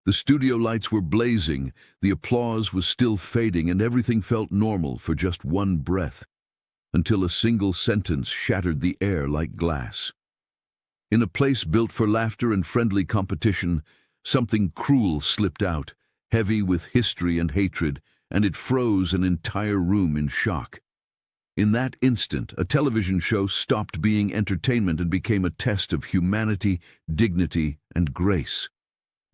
The studio lights were blazing, the applause was still fading, and everything felt normal for just one breath, until a single sentence shattered the air like glass. In a place built for laughter and friendly competition, something cruel slipped out, heavy with history and hatred, and it froze an entire room in shock. In that instant, a television show stopped being entertainment and became a test of humanity, dignity, and grace.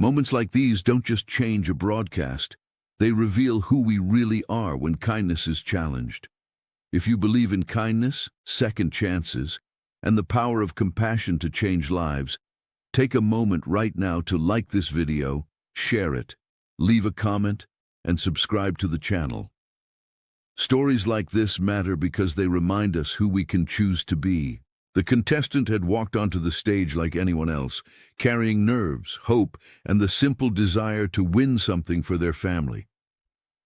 Moments like these don't just change a broadcast. They reveal who we really are when kindness is challenged. If you believe in kindness, second chances, and the power of compassion to change lives, take a moment right now to like this video, share it, leave a comment, and subscribe to the channel. Stories like this matter because they remind us who we can choose to be. The contestant had walked onto the stage like anyone else, carrying nerves, hope, and the simple desire to win something for their family.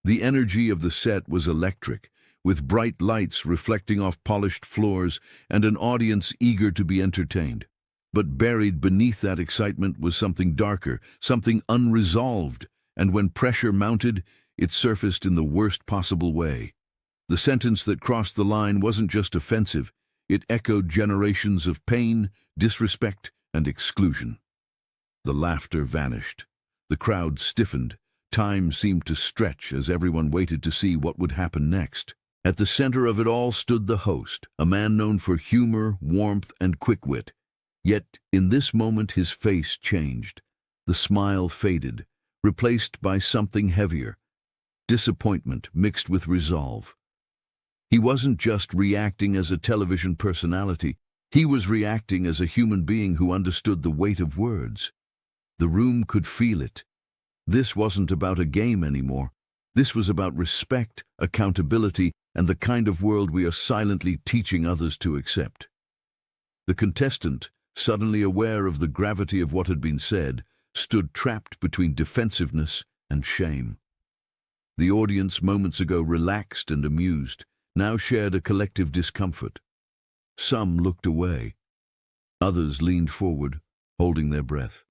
The energy of the set was electric, with bright lights reflecting off polished floors and an audience eager to be entertained. But buried beneath that excitement was something darker, something unresolved, and when pressure mounted, it surfaced in the worst possible way. The sentence that crossed the line wasn't just offensive, it echoed generations of pain, disrespect, and exclusion. The laughter vanished. The crowd stiffened. Time seemed to stretch as everyone waited to see what would happen next. At the center of it all stood the host, a man known for humor, warmth, and quick wit. Yet, in this moment, his face changed. The smile faded, replaced by something heavier, disappointment mixed with resolve. He wasn't just reacting as a television personality, he was reacting as a human being who understood the weight of words. The room could feel it. This wasn't about a game anymore. This was about respect, accountability, and the kind of world we are silently teaching others to accept. The contestant, suddenly aware of the gravity of what had been said, stood trapped between defensiveness and shame. The audience, moments ago relaxed and amused, now shared a collective discomfort. Some looked away. Others leaned forward, holding their breath.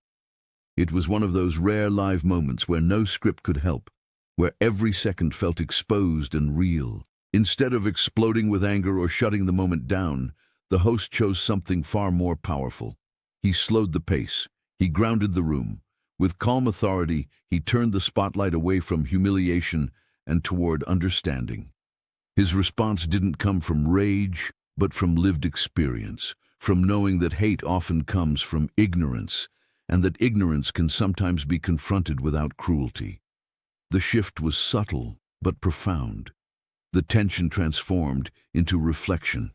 It was one of those rare live moments where no script could help, where every second felt exposed and real. Instead of exploding with anger or shutting the moment down, the host chose something far more powerful. He slowed the pace. He grounded the room. With calm authority, he turned the spotlight away from humiliation and toward understanding. His response didn't come from rage, but from lived experience, from knowing that hate often comes from ignorance, and that ignorance can sometimes be confronted without cruelty. The shift was subtle, but profound. The tension transformed into reflection.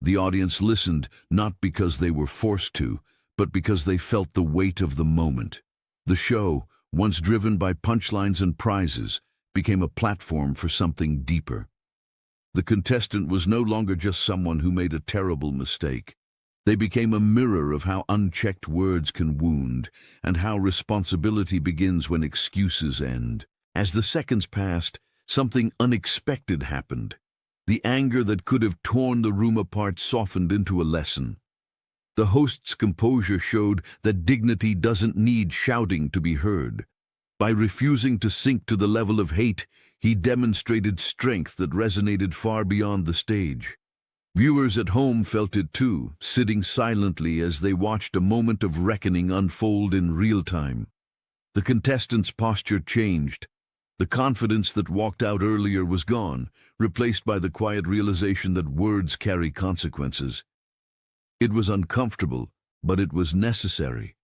The audience listened not because they were forced to, but because they felt the weight of the moment. The show, once driven by punchlines and prizes, became a platform for something deeper. The contestant was no longer just someone who made a terrible mistake. They became a mirror of how unchecked words can wound, and how responsibility begins when excuses end. As the seconds passed, something unexpected happened. The anger that could have torn the room apart softened into a lesson. The host's composure showed that dignity doesn't need shouting to be heard. By refusing to sink to the level of hate, he demonstrated strength that resonated far beyond the stage. Viewers at home felt it too, sitting silently as they watched a moment of reckoning unfold in real time. The contestant's posture changed. The confidence that walked out earlier was gone, replaced by the quiet realization that words carry consequences. It was uncomfortable, but it was necessary.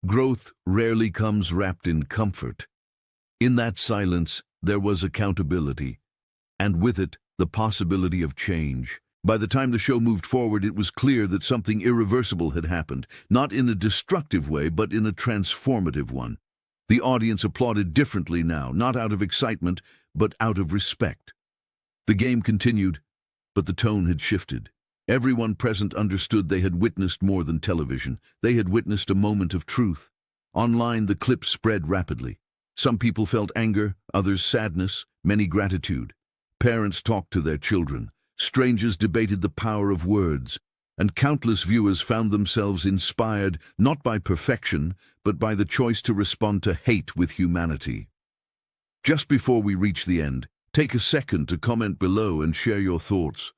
Growth rarely comes wrapped in comfort. In that silence, there was accountability, and with it, the possibility of change. By the time the show moved forward, it was clear that something irreversible had happened, not in a destructive way, but in a transformative one. The audience applauded differently now, not out of excitement, but out of respect. The game continued, but the tone had shifted. Everyone present understood they had witnessed more than television. They had witnessed a moment of truth. Online, the clips spread rapidly. Some people felt anger, others sadness, many gratitude. Parents talked to their children. Strangers debated the power of words. and countless viewers found themselves inspired not by perfection, but by the choice to respond to hate with humanity. Just before we reach the end, take a second to comment below and share your thoughts.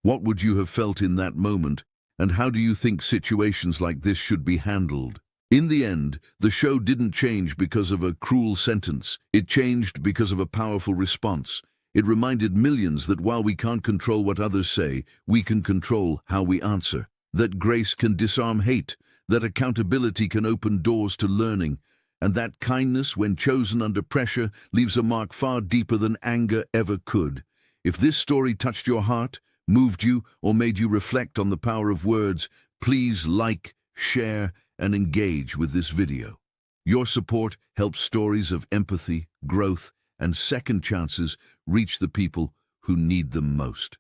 What would you have felt in that moment, and how do you think situations like this should be handled? In the end, the show didn't change because of a cruel sentence. It changed because of a powerful response. It reminded millions that while we can't control what others say, we can control how we answer. That grace can disarm hate, that accountability can open doors to learning, and that kindness, when chosen under pressure, leaves a mark far deeper than anger ever could. If this story touched your heart, moved you, or made you reflect on the power of words, please like, share, and engage with this video. Your support helps stories of empathy, growth, and second chances reach the people who need them most.